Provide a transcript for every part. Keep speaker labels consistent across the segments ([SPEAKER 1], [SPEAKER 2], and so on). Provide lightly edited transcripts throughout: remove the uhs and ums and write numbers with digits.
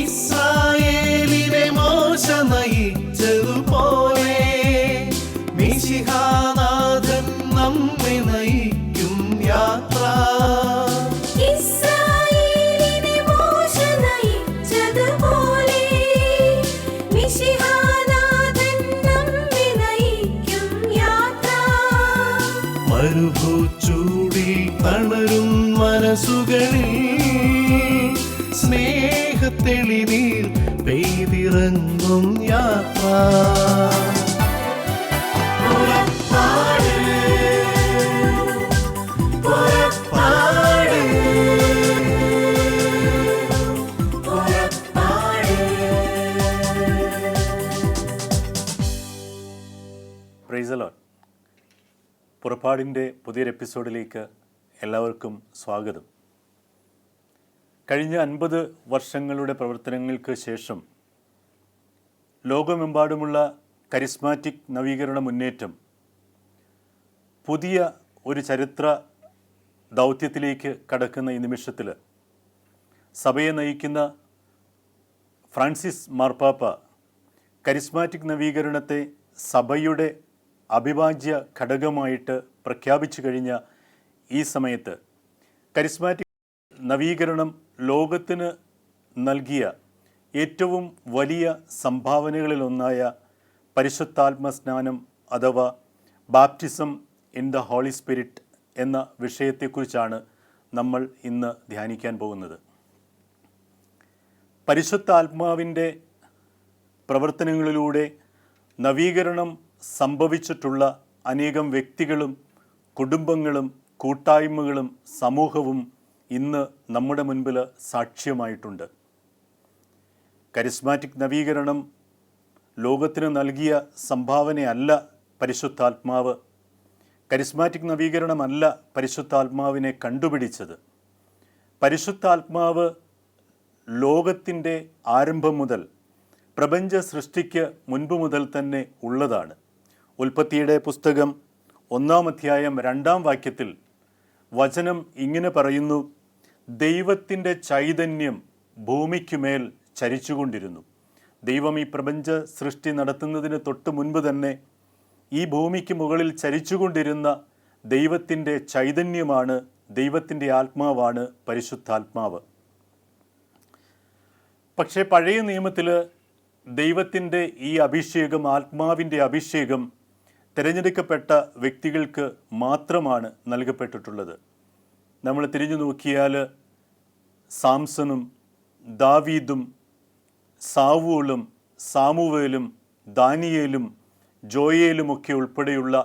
[SPEAKER 1] ഇസ്രായേലിനെ മോശ നയിച്ചതുപോലെ മിശിഹാനാഥൻ നമ്മെ നയിക്കും യാത്ര.
[SPEAKER 2] ഇസ്രായേലിനെ മോശ നയിച്ചതുപോലെ മിശിഹാനാഥൻ നമ്മെ നയിക്കും യാത്ര.
[SPEAKER 1] മരുഭൂച്ചൂടിൽ തളരും മനസ്സുകളിൽ സ്നേഹത്തെളിനീർ പെയ്തിറങ്ങും യാത്ര. പുറപ്പാട്, പുറപ്പാട്, പുറപ്പാട്.
[SPEAKER 3] Praise the Lord. പുറപ്പാടിൻ്റെ പുതിയൊരു എപ്പിസോഡിലേക്ക് എല്ലാവർക്കും സ്വാഗതം. കഴിഞ്ഞ 50 വർഷങ്ങളുടെ പ്രവർത്തനങ്ങൾക്ക് ശേഷം ലോകമെമ്പാടുമുള്ള കരിസ്മാറ്റിക് നവീകരണ മുന്നേറ്റം പുതിയ ഒരു ചരിത്ര ദൗത്യത്തിലേക്ക് കടക്കുന്ന ഈ നിമിഷത്തിൽ സഭയെ നയിക്കുന്ന ഫ്രാൻസിസ് മാർപ്പാപ്പ കരിസ്മാറ്റിക് നവീകരണത്തെ സഭയുടെ അവിഭാജ്യ ഘടകമായിട്ട് പ്രഖ്യാപിച്ചു കഴിഞ്ഞ ഈ സമയത്ത് കരിസ്മാറ്റിക് നവീകരണം ലോകത്തിന് നൽകിയ ഏറ്റവും വലിയ സംഭാവനകളിലൊന്നായ പരിശുദ്ധാത്മസ്നാനം അഥവാ baptism in the holy Spirit എന്ന വിഷയത്തെക്കുറിച്ചാണ് നമ്മൾ ഇന്ന് ധ്യാനിക്കാൻ പോകുന്നത്. പരിശുദ്ധാത്മാവിൻ്റെ പ്രവർത്തനങ്ങളിലൂടെ നവീകരണം സംഭവിച്ചിട്ടുള്ള അനേകം വ്യക്തികളും കുടുംബങ്ങളും കൂട്ടായ്മകളും സമൂഹവും ഇന്ന് നമ്മുടെ മുൻപിൽ സാക്ഷ്യമായിട്ടുണ്ട്. കരിസ്മാറ്റിക് നവീകരണം ലോകത്തിന് നൽകിയ സംഭാവനയല്ല പരിശുദ്ധാത്മാവ്. കരിസ്മാറ്റിക് നവീകരണമല്ല പരിശുദ്ധാത്മാവിനെ കണ്ടുപിടിച്ചത്. പരിശുദ്ധാത്മാവ് ലോകത്തിൻ്റെ ആരംഭം മുതൽ പ്രപഞ്ച സൃഷ്ടിക്ക് മുൻപ് മുതൽ തന്നെ ഉള്ളതാണ്. ഉൽപ്പത്തിയുടെ പുസ്തകം 1-ാം അധ്യായം 2-ാം വാക്യത്തിൽ വചനം ഇങ്ങനെ പറയുന്നു: ദൈവത്തിൻ്റെ ചൈതന്യം ഭൂമിക്കുമേൽ ചരിച്ചുകൊണ്ടിരുന്നു. ദൈവം ഈ പ്രപഞ്ച സൃഷ്ടി നടത്തുന്നതിന് തൊട്ട് മുൻപ് തന്നെ ഈ ഭൂമിക്ക് മുകളിൽ ചരിച്ചുകൊണ്ടിരുന്ന ദൈവത്തിൻ്റെ ചൈതന്യമാണ്, ദൈവത്തിൻ്റെ ആത്മാവാണ് പരിശുദ്ധാത്മാവ്. പക്ഷേ പഴയ നിയമത്തിൽ ദൈവത്തിൻ്റെ ഈ അഭിഷേകം, ആത്മാവിൻ്റെ അഭിഷേകം തിരഞ്ഞെടുക്കപ്പെട്ട വ്യക്തികൾക്ക് മാത്രമാണ് നൽകപ്പെട്ടിട്ടുള്ളത്. നമ്മൾ തിരിഞ്ഞു നോക്കിയാൽ സാംസണും ദാവീദും സാവൂളും സാമുവേലും ദാനിയേലും ജോയേലുമൊക്കെ ഉൾപ്പെടെയുള്ള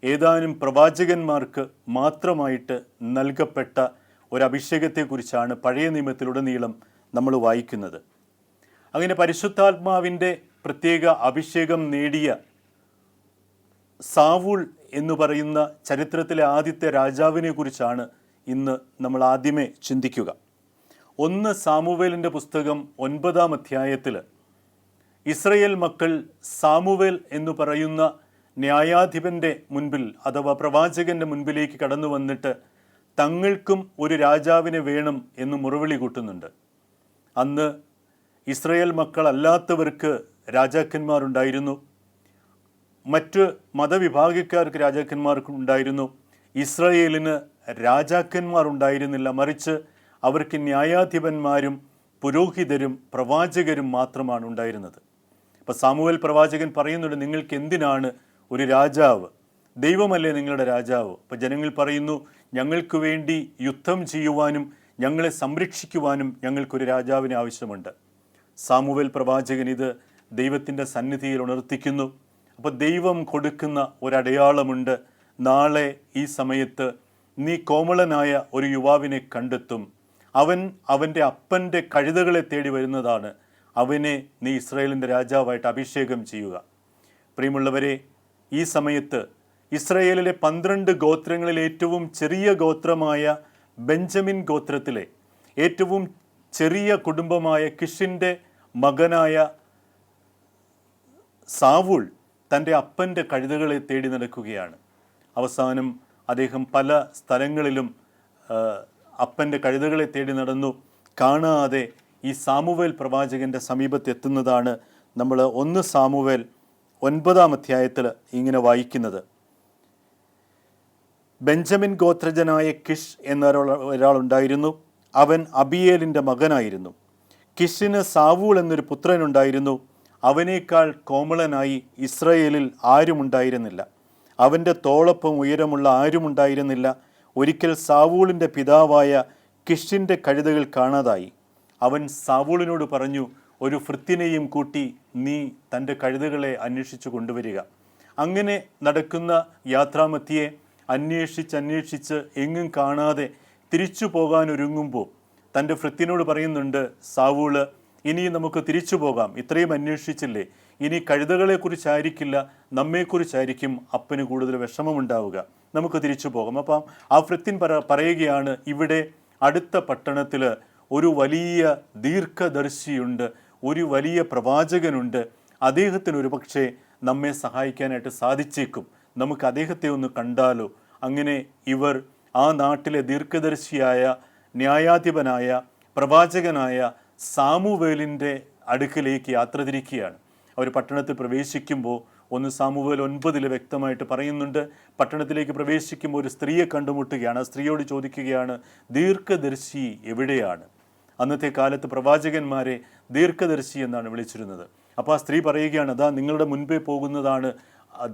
[SPEAKER 3] ഏതാനും പ്രവാചകന്മാർക്ക് മാത്രമായിട്ട് നൽകപ്പെട്ട ഒരഭിഷേകത്തെക്കുറിച്ചാണ് പഴയ നിയമത്തിലുടനീളം നമ്മൾ വായിക്കുന്നത്. അങ്ങനെ പരിശുദ്ധാത്മാവിൻ്റെ പ്രത്യേക അഭിഷേകം നേടിയ സാവൂൾ എന്ന് പറയുന്ന ചരിത്രത്തിലെ ആദ്യത്തെ രാജാവിനെ കുറിച്ചാണ് ഇന്ന് നമ്മൾ ആദ്യമേ ചിന്തിക്കുക. 1 സാമുവേലിൻ്റെ പുസ്തകം 9-ാം അധ്യായത്തിൽ ഇസ്രയേൽ മക്കൾ സാമുവേൽ എന്ന് പറയുന്ന ന്യായാധിപൻ്റെ മുൻപിൽ അഥവാ പ്രവാചകൻ്റെ മുൻപിലേക്ക് കടന്നു വന്നിട്ട് തങ്ങൾക്കും ഒരു രാജാവിനെ വേണം എന്ന് മുറവിളി കൂട്ടുന്നുണ്ട്. അന്ന് ഇസ്രയേൽ മക്കളല്ലാത്തവർക്ക് രാജാക്കന്മാരുണ്ടായിരുന്നു, മറ്റ് മതവിഭാഗക്കാർക്ക് രാജാക്കന്മാർക്കുണ്ടായിരുന്നു. ഇസ്രായേലിന് രാജാക്കന്മാർ ഉണ്ടായിരുന്നില്ല, മറിച്ച് അവർക്ക് ന്യായാധിപന്മാരും പുരോഹിതരും പ്രവാചകരും മാത്രമാണ് ഉണ്ടായിരുന്നത്. അപ്പോൾ സാമുവേൽ പ്രവാചകൻ പറയുന്നുണ്ട്, നിങ്ങൾക്ക് എന്തിനാണ് ഒരു രാജാവ്? ദൈവമല്ലേ നിങ്ങളുടെ രാജാവ്? അപ്പോൾ ജനങ്ങൾ പറയുന്നു, ഞങ്ങൾക്ക് വേണ്ടി യുദ്ധം ചെയ്യുവാനും ഞങ്ങളെ സംരക്ഷിക്കുവാനും ഞങ്ങൾക്കൊരു രാജാവിന് ആവശ്യമുണ്ട്. സാമുവേൽ പ്രവാചകൻ ഇത് ദൈവത്തിൻ്റെ സന്നിധിയിൽ ഉണർത്തിക്കുന്നു. അപ്പോൾ ദൈവം കൊടുക്കുന്ന ഒരടയാളമുണ്ട്. നാളെ ഈ സമയത്ത് നീ കോമളനായ ഒരു യുവാവിനെ കണ്ടെത്തും. അവൻ അവൻ്റെ അപ്പൻ്റെ കഴുതകളെ തേടി വരുന്നതാണ്. അവനെ നീ ഇസ്രായേലിൻ്റെ രാജാവായിട്ട് അഭിഷേകം ചെയ്യുക. പ്രിയമുള്ളവരെ, ഈ സമയത്ത് ഇസ്രായേലിലെ 12 ഗോത്രങ്ങളിൽ ഏറ്റവും ചെറിയ ഗോത്രമായ ബെഞ്ചമിൻ ഗോത്രത്തിലെ ഏറ്റവും ചെറിയ കുടുംബമായ കിഷിൻ്റെ മകനായ സാവൂൾ തൻ്റെ അപ്പൻ്റെ കഴുതകളെ തേടി നടക്കുകയാണ്. അവസാനം അദ്ദേഹം പല സ്ഥലങ്ങളിലും അപ്പൻ്റെ കഴുതകളെ തേടി നടന്നു. കാണാതെ ഈ സാമുവേൽ പ്രവാചകൻ്റെ സമീപത്ത് എത്തുന്നതാണ് നമ്മൾ 1 സാമുവേൽ 9-ാം അധ്യായത്തിൽ ഇങ്ങനെ വായിക്കുന്നത്. ബെഞ്ചമിൻ ഗോത്രജനായ കിഷ് എന്ന ഒരാളുണ്ടായിരുന്നു. അവൻ അബിയേലിൻ്റെ മകനായിരുന്നു. കിഷിന് സാവൂൾ എന്നൊരു പുത്രനുണ്ടായിരുന്നു. അവനേക്കാൾ കോമളനായി ഇസ്രയേലിൽ ആരുമുണ്ടായിരുന്നില്ല. അവൻ്റെ തോളൊപ്പം ഉയരമുള്ള ആരുമുണ്ടായിരുന്നില്ല. ഒരിക്കൽ സാവൂളിൻ്റെ പിതാവായ കിഷിൻ്റെ കഴുതകൾ കാണാതായി. അവൻ സാവൂളിനോട് പറഞ്ഞു, ഒരു ഭൃത്യനെയും കൂട്ടി നീ തൻ്റെ കഴുതകളെ അന്വേഷിച്ചു കൊണ്ടുവരിക. അങ്ങനെ നടക്കുന്ന യാത്രാമധ്യേ അന്വേഷിച്ച് എങ്ങും കാണാതെ തിരിച്ചു പോകാനൊരുങ്ങുമ്പോൾ തൻ്റെ ഭൃത്യനോട് പറയുന്നുണ്ട് സാവൂള്, ഇനി നമുക്ക് തിരിച്ചു പോകാം, ഇത്രയും അന്വേഷിച്ചില്ലേ, ഇനി കഴുതകളെക്കുറിച്ചായിരിക്കില്ല നമ്മെക്കുറിച്ചായിരിക്കും അപ്പന് കൂടുതൽ വിഷമമുണ്ടാവുക, നമുക്ക് തിരിച്ചു പോകാം. അപ്പം ആ ഭൃത്യൻ പറയുകയാണ്, ഇവിടെ അടുത്ത പട്ടണത്തിൽ ഒരു വലിയ ദീർഘദർശിയുണ്ട്, ഒരു വലിയ പ്രവാചകനുണ്ട്, അദ്ദേഹത്തിന് ഒരു പക്ഷേ നമ്മെ സഹായിക്കാനായിട്ട് സാധിച്ചേക്കും, നമുക്ക് അദ്ദേഹത്തെ ഒന്ന് കണ്ടാലോ. അങ്ങനെ ഇവർ ആ നാട്ടിലെ ദീർഘദർശിയായ ന്യായാധിപനായ പ്രവാചകനായ സാമുവേലിൻ്റെ അടുക്കലേക്ക് യാത്ര തിരിക്കുകയാണ്. അവർ പട്ടണത്തിൽ പ്രവേശിക്കുമ്പോൾ 1 സാമുവേൽ 9 വ്യക്തമായിട്ട് പറയുന്നുണ്ട്, പട്ടണത്തിലേക്ക് പ്രവേശിക്കുമ്പോൾ ഒരു സ്ത്രീയെ കണ്ടുമുട്ടുകയാണ്. ആ സ്ത്രീയോട് ചോദിക്കുകയാണ്, ദീർഘദർശി എവിടെയാണ്? അന്നത്തെ കാലത്ത് പ്രവാചകന്മാരെ ദീർഘദർശി എന്നാണ് വിളിച്ചിരുന്നത്. അപ്പോൾ ആ സ്ത്രീ പറയുകയാണ്, അതാ നിങ്ങളുടെ മുൻപേ പോകുന്നതാണ്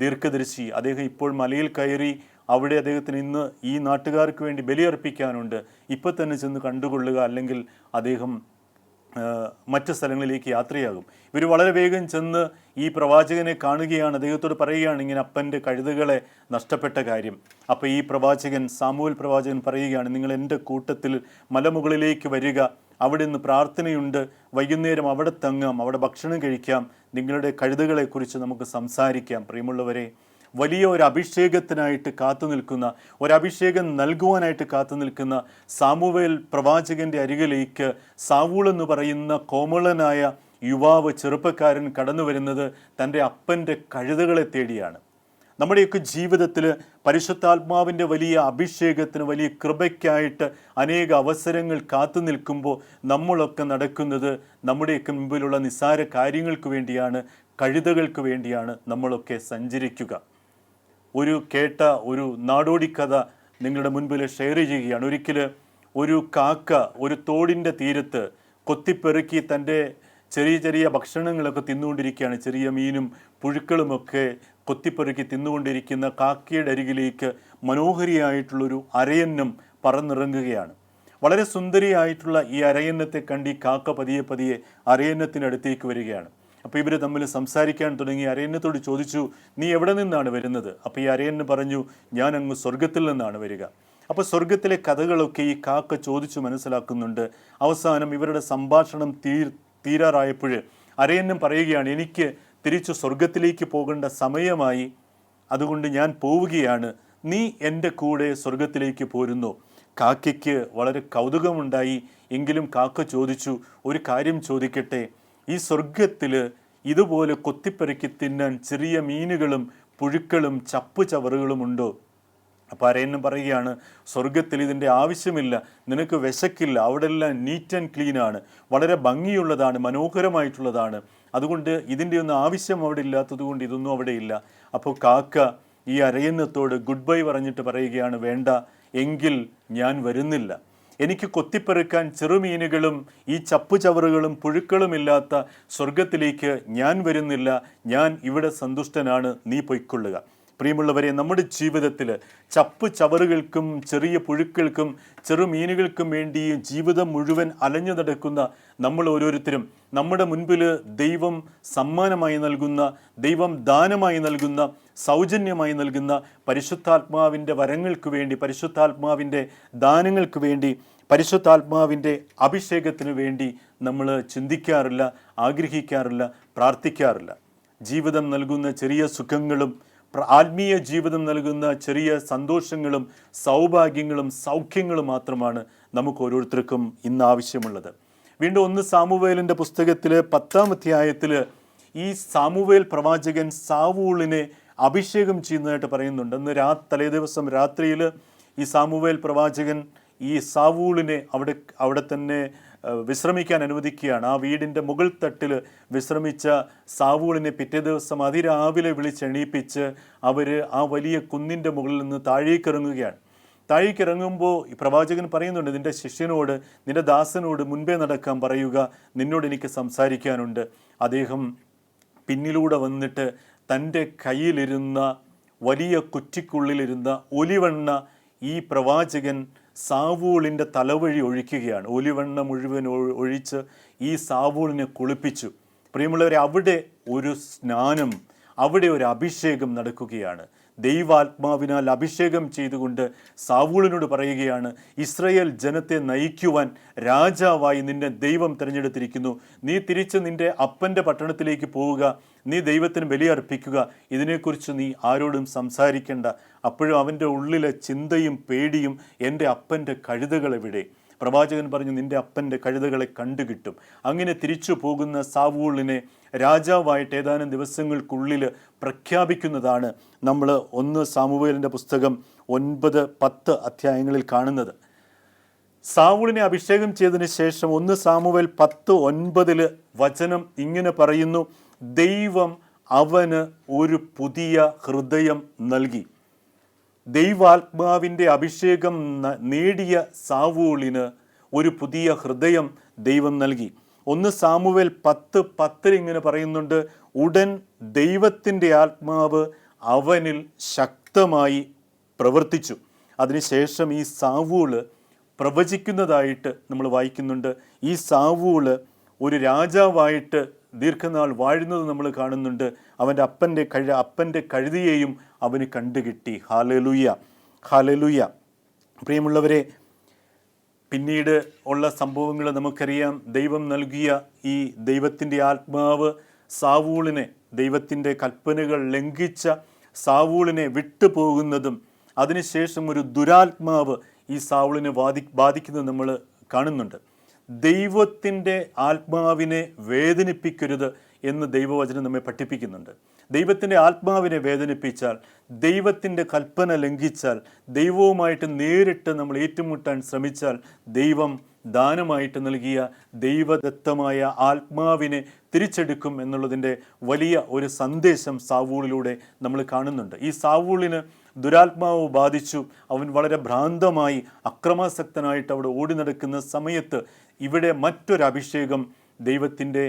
[SPEAKER 3] ദീർഘദർശി, അദ്ദേഹം ഇപ്പോൾ മലയിൽ കയറി, അവിടെ അദ്ദേഹത്തിന് ഇന്ന് ഈ നാട്ടുകാർക്ക് വേണ്ടി ബലിയർപ്പിക്കാനുണ്ട്, ഇപ്പം തന്നെ ചെന്ന് കണ്ടുകൊള്ളുക, അല്ലെങ്കിൽ അദ്ദേഹം മറ്റ് സ്ഥലങ്ങളിലേക്ക് യാത്രയാകും. ഇവർ വളരെ വേഗം ചെന്ന് ഈ പ്രവാചകനെ കാണുകയാണ്. അദ്ദേഹത്തോട് പറയുകയാണ് ഇങ്ങനെ അപ്പൻ്റെ കഴുതകളെ നഷ്ടപ്പെട്ട കാര്യം. അപ്പോൾ ഈ പ്രവാചകൻ സാമുവേൽ പ്രവാചകൻ പറയുകയാണ്, നിങ്ങൾ എൻ്റെ കൂട്ടത്തിൽ മലമുകളിലേക്ക് വരിക, അവിടെ നിന്ന് പ്രാർത്ഥനയുണ്ട്, വൈകുന്നേരം അവിടെ തങ്ങാം, അവിടെ ഭക്ഷണം കഴിക്കാം, നിങ്ങളുടെ കഴുതകളെക്കുറിച്ച് നമുക്ക് സംസാരിക്കാം. പ്രിയമുള്ളവരെ, വലിയ ഒരു അഭിഷേകത്തിനായിട്ട് കാത്തു നിൽക്കുന്ന, ഒരഭിഷേകം നൽകുവാനായിട്ട് കാത്തു നിൽക്കുന്ന സാമുവേൽ പ്രവാചകൻ്റെ അരികിലേക്ക് സാവൂൾ എന്ന് പറയുന്ന കോമളനായ യുവാവ്, ചെറുപ്പക്കാരൻ കടന്നു വരുന്നത് തൻ്റെ അപ്പൻ്റെ കഴുതകളെ തേടിയാണ്. നമ്മുടെയൊക്കെ ജീവിതത്തിൽ പരിശുദ്ധാത്മാവിൻ്റെ വലിയ അഭിഷേകത്തിന്, വലിയ കൃപയ്ക്കായിട്ട് അനേക അവസരങ്ങൾ കാത്തു നിൽക്കുമ്പോൾ നമ്മളൊക്കെ നടക്കുന്നത് നമ്മുടെയൊക്കെ മുമ്പിലുള്ള നിസ്സാര കാര്യങ്ങൾക്ക് വേണ്ടിയാണ്, കഴുതകൾക്ക് വേണ്ടിയാണ് നമ്മളൊക്കെ സഞ്ചരിക്കുക. കേട്ട ഒരു നാടോടിക്കഥ നിങ്ങളുടെ മുൻപിൽ ഷെയർ ചെയ്യുകയാണ്. ഒരിക്കൽ ഒരു കാക്ക ഒരു തോടിൻ്റെ തീരത്ത് കൊത്തിപ്പെറുക്കി തൻ്റെ ചെറിയ ചെറിയ ഭക്ഷണങ്ങളൊക്കെ തിന്നുകൊണ്ടിരിക്കുകയാണ്. ചെറിയ മീനും പുഴുക്കളുമൊക്കെ കൊത്തിപ്പെറുക്കി തിന്നുകൊണ്ടിരിക്കുന്ന കാക്കയുടെ അരികിലേക്ക് മനോഹരിയായിട്ടുള്ളൊരു അരയന്നം പറന്നിറങ്ങുകയാണ്. വളരെ സുന്ദരിയായിട്ടുള്ള ഈ അരയന്നത്തെ കണ്ട് ഈ കാക്ക പതിയെ പതിയെ അരയന്നത്തിനടുത്തേക്ക് വരികയാണ്. അപ്പോൾ ഇവർ തമ്മിൽ സംസാരിക്കാൻ തുടങ്ങി. അരയന്നത്തോട് ചോദിച്ചു, നീ എവിടെ നിന്നാണ് വരുന്നത്? അപ്പോൾ ഈ അരയന്ന് പറഞ്ഞു, ഞാൻ അങ്ങ് സ്വർഗത്തിൽ നിന്നാണ് വരിക. അപ്പോൾ സ്വർഗത്തിലെ കഥകളൊക്കെ ഈ കാക്ക ചോദിച്ചു മനസ്സിലാക്കുന്നുണ്ട്. അവസാനം ഇവരുടെ സംഭാഷണം തീരാറായപ്പോൾ അരയന്നം പറയുകയാണ്, എനിക്ക് തിരിച്ചു സ്വർഗത്തിലേക്ക് പോകേണ്ട സമയമായി, അതുകൊണ്ട് ഞാൻ പോവുകയാണ്, നീ എൻ്റെ കൂടെ സ്വർഗത്തിലേക്ക് പോരുന്നു. കാക്കയ്ക്ക് വളരെ കൗതുകമുണ്ടായി. എങ്കിലും കാക്ക ചോദിച്ചു, ഒരു കാര്യം ചോദിക്കട്ടെ, ഈ സ്വർഗത്തിൽ ഇതുപോലെ കൊത്തിപ്പെറുക്കി തിന്നാൻ ചെറിയ മീനുകളും പുഴുക്കളും ചവറുകളും ഉണ്ടോ? അപ്പോൾ അരയന്നം പറയുകയാണ്, സ്വർഗത്തിൽ ഇതിൻ്റെ ആവശ്യമില്ല, നിനക്ക് വിശക്കില്ല, അവിടെ എല്ലാം നീറ്റ് ആൻഡ് ക്ലീനാണ്, വളരെ ഭംഗിയുള്ളതാണ്, മനോഹരമായിട്ടുള്ളതാണ്, അതുകൊണ്ട് ഇതിൻ്റെ ഒന്നും ആവശ്യം അവിടെ ഇല്ലാത്തത് കൊണ്ട് ഇതൊന്നും അവിടെ ഇല്ല. അപ്പോൾ കാക്ക ഈ അരയന്നത്തോട് ഗുഡ് ബൈ പറഞ്ഞിട്ട് പറയുകയാണ്, വേണ്ട, എങ്കിൽ ഞാൻ വരുന്നില്ല. എനിക്ക് കൊത്തിപ്പെറുക്കാൻ ചെറുമീനുകളും ഈ ചവറുകളും പുഴുക്കളും ഇല്ലാത്ത സ്വർഗത്തിലേക്ക് ഞാൻ വരുന്നില്ല, ഞാൻ ഇവിടെ സന്തുഷ്ടനാണ്, നീ പൊയ്ക്കൊള്ളുക. പ്രിയമുള്ളവരെ, നമ്മുടെ ജീവിതത്തിൽ ചവറുകൾക്കും ചെറിയ പുഴുക്കൾക്കും ചെറുമീനുകൾക്കും വേണ്ടി ജീവിതം മുഴുവൻ അലഞ്ഞു നടക്കുന്ന നമ്മൾ ഓരോരുത്തരും നമ്മുടെ മുൻപിൽ ദൈവം സമ്മാനമായി നൽകുന്ന, ദൈവം ദാനമായി നൽകുന്ന, സൗജന്യമായി നൽകുന്ന പരിശുദ്ധാത്മാവിൻ്റെ വരങ്ങൾക്ക് വേണ്ടി, പരിശുദ്ധാത്മാവിൻ്റെ ദാനങ്ങൾക്ക് വേണ്ടി, പരിശുദ്ധാത്മാവിൻ്റെ അഭിഷേകത്തിന് വേണ്ടി നമ്മൾ ചിന്തിക്കാറില്ല, ആഗ്രഹിക്കാറില്ല, പ്രാർത്ഥിക്കാറില്ല. ജീവിതം നൽകുന്ന ചെറിയ സുഖങ്ങളും ആത്മീയ ജീവിതം നൽകുന്ന ചെറിയ സന്തോഷങ്ങളും സൗഭാഗ്യങ്ങളും സൗഖ്യങ്ങളും മാത്രമാണ് നമുക്ക് ഓരോരുത്തർക്കും ഇന്ന് ആവശ്യമുള്ളത്. വീണ്ടും 1 സാമുവേലിൻ്റെ പുസ്തകത്തിൽ 10-ാം അധ്യായത്തിൽ ഈ സാമുവേൽ പ്രവാചകൻ സാവൂളിനെ അഭിഷേകം ചെയ്യുന്നതായിട്ട് പറയുന്നുണ്ട്. അന്ന് തലേദിവസം രാത്രിയിൽ ഈ സാമുവേൽ പ്രവാചകൻ ഈ സാവൂളിനെ അവിടെ തന്നെ വിശ്രമിക്കാൻ അനുവദിക്കുകയാണ്. ആ വീടിൻ്റെ മുകൾ തട്ടിൽ വിശ്രമിച്ച സാവൂളിനെ പിറ്റേ ദിവസം അതിരാവിലെ വിളിച്ചെണീപ്പിച്ച് അവർ ആ വലിയ കുന്നിൻ്റെ മുകളിൽ നിന്ന് താഴേക്കിറങ്ങുകയാണ്. താഴേക്കിറങ്ങുമ്പോൾ ഈ പ്രവാചകൻ പറയുന്നുണ്ട്, നിൻ്റെ ശിഷ്യനോട്, നിൻ്റെ ദാസനോട് മുൻപേ നടക്കാൻ പറയുക, നിന്നോട് എനിക്ക് സംസാരിക്കാനുണ്ട്. അദ്ദേഹം പിന്നിലൂടെ വന്നിട്ട് തൻ്റെ കയ്യിലിരുന്ന വലിയ കുറ്റിക്കുള്ളിലിരുന്ന ഒലിവെണ്ണ ഈ പ്രവാചകൻ സാവൂളിൻ്റെ തലവഴി ഒഴിക്കുകയാണ്. ഒലിവെണ്ണ മുഴുവൻ ഒഴിച്ച് ഈ സാവൂളിനെ കുളിപ്പിച്ചു. പ്രിയമുള്ളവരെ, അവിടെ ഒരു സ്നാനം, അവിടെ ഒരു അഭിഷേകം നടക്കുകയാണ്. ദൈവാത്മാവിനാൽ അഭിഷേകം ചെയ്തുകൊണ്ട് സാവൂളിനോട് പറയുകയാണ്, ഇസ്രായേൽ ജനത്തെ നയിക്കുവാൻ രാജാവായി നിന്നെ ദൈവം തിരഞ്ഞെടുത്തിരിക്കുന്നു. നീ തിരിച്ച് നിൻ്റെ അപ്പൻ്റെ പട്ടണത്തിലേക്ക് പോവുക, നീ ദൈവത്തിന് ബലിയർപ്പിക്കുക, ഇതിനെക്കുറിച്ച് നീ ആരോടും സംസാരിക്കേണ്ട. അപ്പോഴും അവൻ്റെ ഉള്ളിലെ ചിന്തയും പേടിയും, എൻ്റെ അപ്പൻ്റെ കഴുതകൾ എവിടെ? പ്രവാചകൻ പറഞ്ഞു, നിൻ്റെ അപ്പൻ്റെ കഴുതകളെ കണ്ടുകിട്ടും. അങ്ങനെ തിരിച്ചു പോകുന്ന സാവൂളിനെ രാജാവായിട്ട് ഏതാനും ദിവസങ്ങൾക്കുള്ളിൽ പ്രഖ്യാപിക്കുന്നതാണ് നമ്മൾ 1 സാമുവേലിൻ്റെ പുസ്തകം 9-10 അധ്യായങ്ങളിൽ കാണുന്നത്. സാവൂളിനെ അഭിഷേകം ചെയ്തതിന് ശേഷം 1 സാമുവേൽ 10:9 വചനം ഇങ്ങനെ പറയുന്നു, ദൈവം അവന് ഒരു പുതിയ ഹൃദയം നൽകി. ദൈവാത്മാവിൻ്റെ അഭിഷേകം നേടിയ സാവൂളിന് ഒരു പുതിയ ഹൃദയം ദൈവം നൽകി. 1 സാമുവേൽ 10:10 ഇങ്ങനെ പറയുന്നുണ്ട്, ഉടൻ ദൈവത്തിൻ്റെ ആത്മാവ് അവനിൽ ശക്തമായി പ്രവർത്തിച്ചു. അതിനുശേഷം ഈ സാവൂള് പ്രവചിക്കുന്നതായിട്ട് നമ്മൾ വായിക്കുന്നുണ്ട്. ഈ സാവൂള് ഒരു രാജാവായിട്ട് ദീർഘനാൾ വാഴുന്നത് നമ്മൾ കാണുന്നുണ്ട്. അവൻ്റെ അപ്പൻ്റെ കഴുതിയെയും അവന് കണ്ടുകിട്ടി. Hallelujah, hallelujah. പ്രിയമുള്ളവരെ, പിന്നീട് ഉള്ള സംഭവങ്ങൾ നമുക്കറിയാം. ദൈവം നൽകിയ ഈ ദൈവത്തിൻ്റെ ആത്മാവ് സാവൂളിനെ, ദൈവത്തിൻ്റെ കൽപ്പനകൾ ലംഘിച്ച സാവൂളിനെ വിട്ടുപോകുന്നതും അതിനുശേഷം ഒരു ദുരാത്മാവ് ഈ സാവൂളിനെ ബാധിക്കുന്നത് നമ്മൾ കാണുന്നുണ്ട്. ദൈവത്തിൻ്റെ ആത്മാവിനെ വേദനിപ്പിക്കരുത് എന്ന് ദൈവവചനം നമ്മെ പഠിപ്പിക്കുന്നുണ്ട്. ദൈവത്തിൻ്റെ ആത്മാവിനെ വേദനിപ്പിച്ചാൽ, ദൈവത്തിൻ്റെ കൽപ്പന ലംഘിച്ചാൽ, ദൈവവുമായിട്ട് നേരിട്ട് നമ്മൾ ഏറ്റുമുട്ടാൻ ശ്രമിച്ചാൽ, ദൈവം ദാനമായിട്ട് നൽകിയ ദൈവദത്തമായ ആത്മാവിനെ തിരിച്ചെടുക്കും എന്നുള്ളതിൻ്റെ വലിയ ഒരു സന്ദേശം സാവൂളിലൂടെ നമ്മൾ കാണുന്നുണ്ട്. ഈ സാവൂളിന് ദുരാത്മാവ് ബാധിച്ചു. അവൻ വളരെ ഭ്രാന്തമായി അക്രമാസക്തനായിട്ട് അവിടെ ഓടി നടക്കുന്ന സമയത്ത് ഇവിടെ മറ്റൊരഭിഷേകം ദൈവത്തിൻ്റെ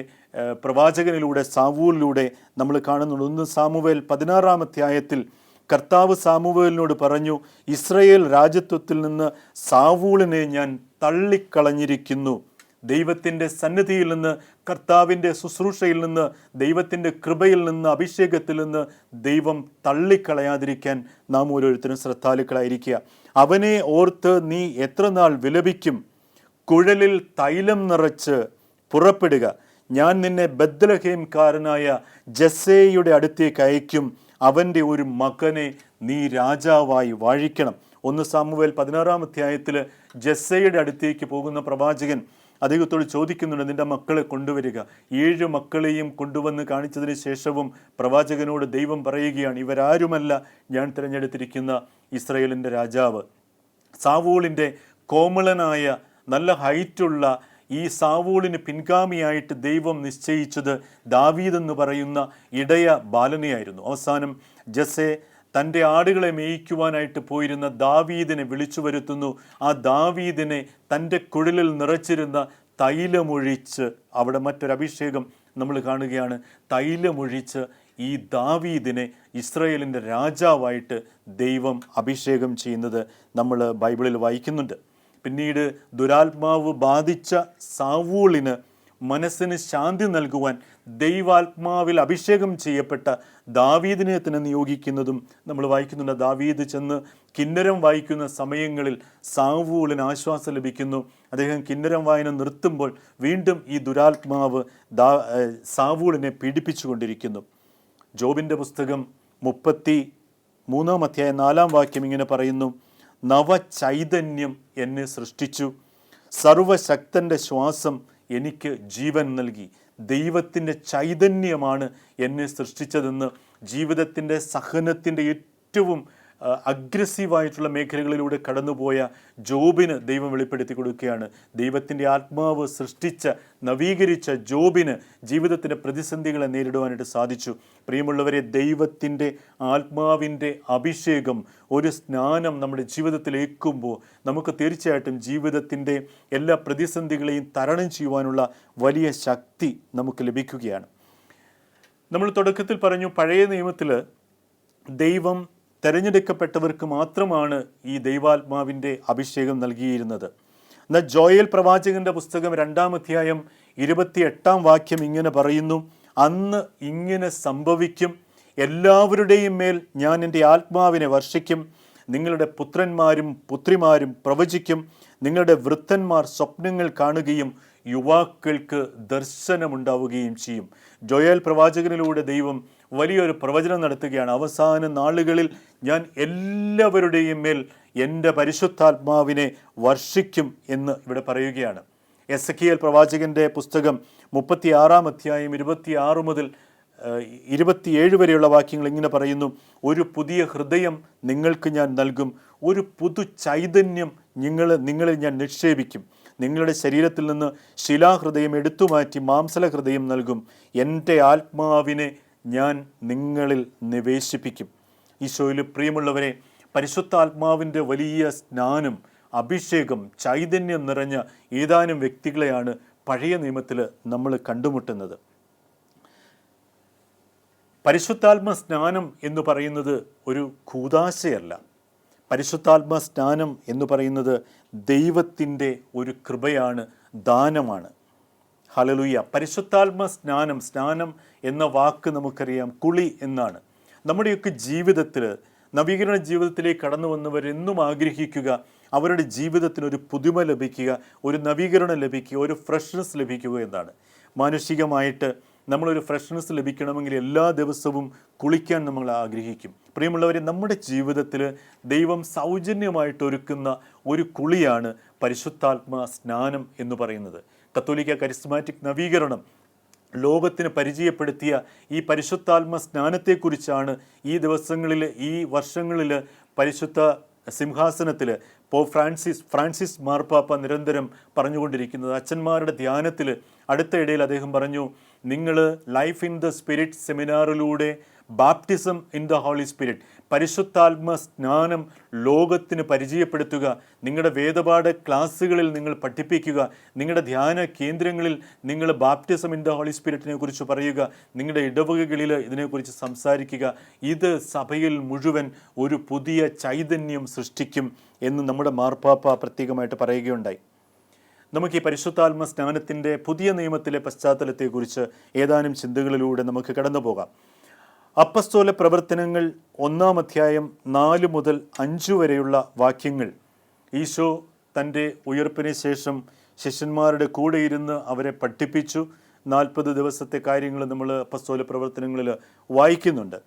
[SPEAKER 3] പ്രവാചകനിലൂടെ, സാവൂലിലൂടെ നമ്മൾ കാണുന്നുണ്ട്. 1 സാമുവേൽ 16-ാം അധ്യായത്തിൽ കർത്താവ് സാമുവേലിനോട് പറഞ്ഞു, ഇസ്രായേൽ രാജത്വത്തിൽ നിന്ന് സാവൂളിനെ ഞാൻ തള്ളിക്കളഞ്ഞിരിക്കുന്നു. ദൈവത്തിൻ്റെ സന്നിധിയിൽ നിന്ന്, കർത്താവിൻ്റെ ശുശ്രൂഷയിൽ നിന്ന്, ദൈവത്തിൻ്റെ കൃപയിൽ നിന്ന്, അഭിഷേകത്തിൽ നിന്ന് ദൈവം തള്ളിക്കളയാതിരിക്കാൻ നാം ഓരോരുത്തരും ശ്രദ്ധാലുക്കളായിരിക്കുക. അവനെ ഓർത്ത് നീ എത്ര നാൾ വിലപിക്കും? കുഴലിൽ തൈലം നിറച്ച് പുറപ്പെടുക. ഞാൻ നിന്നെ ബത്ലഹേംകാരനായ ജസ്സേയുടെ അടുത്തേക്ക് അയക്കും. അവൻ്റെ ഒരു മകനെ നീ രാജാവായി വാഴിക്കണം. 1 സാമുവേൽ 16-ാം അധ്യായത്തിൽ ജസ്സയുടെ അടുത്തേക്ക് പോകുന്ന പ്രവാചകൻ അദ്ദേഹത്തോട് ചോദിക്കുന്നുണ്ട്, നിൻ്റെ മക്കളെ കൊണ്ടുവരിക. 7 മക്കളെയും കൊണ്ടുവന്ന് കാണിച്ചതിന് ശേഷവും പ്രവാചകനോട് ദൈവം പറയുകയാണ്, ഇവരാരുമല്ല ഞാൻ തിരഞ്ഞെടുത്തിരിക്കുന്ന ഇസ്രായേലിൻ്റെ രാജാവ്. സാവൂളിൻ്റെ കോമളനായ നല്ല ഹൈറ്റുള്ള ഈ സാവൂളിന് പിൻഗാമിയായിട്ട് ദൈവം നിശ്ചയിച്ചത് ദാവീദ് എന്ന് പറയുന്ന ഇടയ ബാലനെയായിരുന്നു. അവസാനം ജസ്സെ തൻ്റെ ആടുകളെ മേയിക്കുവാനായിട്ട് പോയിരുന്ന ദാവീദിനെ വിളിച്ചു വരുത്തുന്നു. ആ ദാവീദിനെ തൻ്റെ കുഴലിൽ നിറച്ചിരുന്ന തൈലമൊഴിച്ച്, അവിടെ മറ്റൊരഭിഷേകം നമ്മൾ കാണുകയാണ്. തൈലമൊഴിച്ച് ഈ ദാവീദിനെ ഇസ്രായേലിൻ്റെ രാജാവായിട്ട് ദൈവം അഭിഷേകം ചെയ്യുന്നത് നമ്മൾ ബൈബിളിൽ വായിക്കുന്നുണ്ട്. പിന്നീട് ദുരാത്മാവ് ബാധിച്ച സാവൂളിന് മനസ്സിന് ശാന്തി നൽകുവാൻ ദൈവാത്മാവിൽ അഭിഷേകം ചെയ്യപ്പെട്ട ദാവീദിനെ തന്നെ നിയോഗിക്കുന്നതും നമ്മൾ വായിക്കുന്നുണ്ട്. ദാവീദ് ചെന്ന് കിന്നരം വായിക്കുന്ന സമയങ്ങളിൽ സാവൂളിന് ആശ്വാസം ലഭിക്കുന്നു. അദ്ദേഹം കിന്നരം വായന നിർത്തുമ്പോൾ വീണ്ടും ഈ ദുരാത്മാവ് സാവൂളിനെ പീഡിപ്പിച്ചുകൊണ്ടിരിക്കുന്നു. ജോബിൻ്റെ പുസ്തകം 33-ാം അധ്യായം 4-ാം വാക്യം ഇങ്ങനെ പറയുന്നു, നവചൈതന്യം എന്നെ സൃഷ്ടിച്ചു, സർവശക്തൻ്റെ ശ്വാസം എനിക്ക് ജീവൻ നൽകി. ദൈവത്തിൻ്റെ ചൈതന്യമാണ് എന്നെ സൃഷ്ടിച്ചതെന്ന്, ജീവിതത്തിൻ്റെ സഹനത്തിൻ്റെ ഏറ്റവും അഗ്രസീവായിട്ടുള്ള മേഖലകളിലൂടെ കടന്നുപോയ ജോബിന് ദൈവം വെളിപ്പെടുത്തി കൊടുക്കുകയാണ്. ദൈവത്തിൻ്റെ ആത്മാവ് സൃഷ്ടിച്ച നവീകരിച്ച ജോബിന് ജീവിതത്തിൻ്റെ പ്രതിസന്ധികളെ നേരിടുവാനായിട്ട് സാധിച്ചു. പ്രിയമുള്ളവരെ, ദൈവത്തിൻ്റെ ആത്മാവിൻ്റെ അഭിഷേകം, ഒരു സ്നാനം നമ്മുടെ ജീവിതത്തിൽ ഏൽക്കുമ്പോൾ നമുക്ക് തീർച്ചയായിട്ടും ജീവിതത്തിൻ്റെ എല്ലാ പ്രതിസന്ധികളെയും തരണം ചെയ്യുവാനുള്ള വലിയ ശക്തി നമുക്ക് ലഭിക്കുകയാണ്. നമ്മൾ തുടക്കത്തിൽ പറഞ്ഞു, പഴയ നിയമത്തിൽ ദൈവം തെരഞ്ഞെടുക്കപ്പെട്ടവർക്ക് മാത്രമാണ് ഈ ദൈവാത്മാവിൻ്റെ അഭിഷേകം നൽകിയിരുന്നത്. എന്നാൽ ജോയേൽ പ്രവാചകന്റെ പുസ്തകം 2-ാം അധ്യായം 28-ാം വാക്യം ഇങ്ങനെ പറയുന്നു, അന്ന് ഇങ്ങനെ സംഭവിക്കും, എല്ലാവരുടെയും മേൽ ഞാൻ എൻ്റെ ആത്മാവിനെ വർഷിക്കും, നിങ്ങളുടെ പുത്രന്മാരും പുത്രിമാരും പ്രവചിക്കും, നിങ്ങളുടെ വൃദ്ധന്മാർ സ്വപ്നങ്ങൾ കാണുകയും യുവാക്കൾക്ക് ദർശനമുണ്ടാവുകയും ചെയ്യും. ജോയേൽ പ്രവാചകനിലൂടെ ദൈവം വലിയൊരു പ്രവചനം നടത്തുകയാണ്. അവസാന നാളുകളിൽ ഞാൻ എല്ലാവരുടെയും മേൽ എൻ്റെ പരിശുദ്ധാത്മാവിനെ വർഷിക്കും എന്ന് ഇവിടെ പറയുകയാണ്. എസെക്കിയേൽ പ്രവാചകന്റെ പുസ്തകം 36-ാം അധ്യായം 26 മുതൽ 27 വരെയുള്ള വാക്യങ്ങൾ ഇങ്ങനെ പറയുന്നു, ഒരു പുതിയ ഹൃദയം നിങ്ങൾക്ക് ഞാൻ നൽകും, ഒരു പുതു ചൈതന്യം നിങ്ങളിൽ ഞാൻ നിക്ഷേപിക്കും, നിങ്ങളുടെ ശരീരത്തിൽ നിന്ന് ശിലാഹൃദയം എടുത്തുമാറ്റി മാംസല ഹൃദയം നൽകും, എൻ്റെ ആത്മാവിനെ ഞാൻ നിങ്ങളിൽ നിവേശിപ്പിക്കും. ഈശോയിൽ പ്രിയമുള്ളവരെ, പരിശുദ്ധാത്മാവിൻ്റെ വലിയ സ്നാനം, അഭിഷേകം, ചൈതന്യം നിറഞ്ഞ ഏതാനും വ്യക്തികളെയാണ് പഴയ നിയമത്തിൽ നമ്മൾ കണ്ടുമുട്ടുന്നത്. പരിശുദ്ധാത്മ സ്നാനം എന്ന് പറയുന്നത് ഒരു കൂദാശയല്ല. പരിശുദ്ധാത്മ സ്നാനം എന്ന് പറയുന്നത് ദൈവത്തിൻ്റെ ഒരു കൃപയാണ്, ദാനമാണ്. ഹല്ലേലൂയ. പരിശുദ്ധാത്മ സ്നാനം, സ്നാനം എന്ന വാക്ക് നമുക്കറിയാം, കുളി എന്നാണ്. നമ്മുടെയൊക്കെ ജീവിതത്തിൽ, നവീകരണ ജീവിതത്തിലേക്ക് കടന്നു വന്നവരെന്നും ആഗ്രഹിക്കുക അവരുടെ ജീവിതത്തിനൊരു പുതുമ ലഭിക്കുക, ഒരു നവീകരണം ലഭിക്കുക, ഒരു ഫ്രഷ്നെസ് ലഭിക്കുക എന്നാണ്. മാനുഷികമായിട്ട് നമ്മളൊരു ഫ്രഷ്നെസ് ലഭിക്കണമെങ്കിൽ എല്ലാ ദിവസവും കുളിക്കാൻ നമ്മൾ ആഗ്രഹിക്കും. പ്രിയമുള്ളവരെ, നമ്മുടെ ജീവിതത്തിൽ ദൈവം സൗജന്യമായിട്ട് ഒരുക്കുന്ന ഒരു കുളിയാണ് പരിശുദ്ധാത്മ സ്നാനം എന്ന് പറയുന്നത്. കത്തോലിക്ക കരിസ്മാറ്റിക് നവീകരണം ലോകത്തിന് പരിചയപ്പെടുത്തിയ ഈ പരിശുദ്ധാത്മ സ്നാനത്തെക്കുറിച്ചാണ് ഈ ദിവസങ്ങളിൽ, ഈ വർഷങ്ങളിൽ പരിശുദ്ധ സിംഹാസനത്തിൽ പോപ്പ് ഫ്രാൻസിസ് മാർപ്പാപ്പ നിരന്തരം പറഞ്ഞുകൊണ്ടിരിക്കുന്നത്. അച്ഛന്മാരുടെ ധ്യാനത്തിൽ അടുത്തയിടയിൽ അദ്ദേഹം പറഞ്ഞു, നിങ്ങൾ ലൈഫ് ഇൻ ദ സ്പിരിറ്റ് സെമിനാറിലൂടെ baptism in the holy spirit, പരിശുദ്ധാത്മ സ്നാനം ലോകത്തിന് പരിചയപ്പെടുത്തുക, നിങ്ങളുടെ വേദപാഠ ക്ലാസ്സുകളിൽ നിങ്ങൾ പഠിപ്പിക്കുക, നിങ്ങളുടെ ധ്യാന കേന്ദ്രങ്ങളിൽ നിങ്ങൾ ബാപ്റ്റിസം ഇൻ ദ ഹോളി സ്പിരിറ്റിനെ കുറിച്ച് പറയുക, നിങ്ങളുടെ ഇടവകകളിൽ ഇതിനെക്കുറിച്ച് സംസാരിക്കുക. ഇത് സഭയിൽ മുഴുവൻ ഒരു പുതിയ ചൈതന്യം സൃഷ്ടിക്കും എന്ന് നമ്മുടെ മാർപ്പാപ്പ പ്രത്യേകമായിട്ട് പറയുകയുണ്ടായി. നമുക്ക് ഈ പരിശുദ്ധാത്മ സ്നാനത്തിൻ്റെ പുതിയ നിയമത്തിലെ പശ്ചാത്തലത്തെക്കുറിച്ച് ഏതാനും ചിന്തകളിലൂടെ നമുക്ക് കടന്നു പോകാം. അപ്പസ്തോല പ്രവർത്തനങ്ങൾ 1-ാം അധ്യായം 4 മുതൽ 5 വരെയുള്ള വാക്യങ്ങൾ, ഈശോ തൻ്റെ ഉയർപ്പിന് ശേഷം ശിഷ്യന്മാരുടെ കൂടെ ഇരുന്ന് അവരെ പഠിപ്പിച്ചു. 40 ദിവസത്തെ കാര്യങ്ങൾ നമ്മൾ അപ്പസ്തോല പ്രവർത്തനങ്ങളിൽ വായിക്കുന്നുണ്ട്.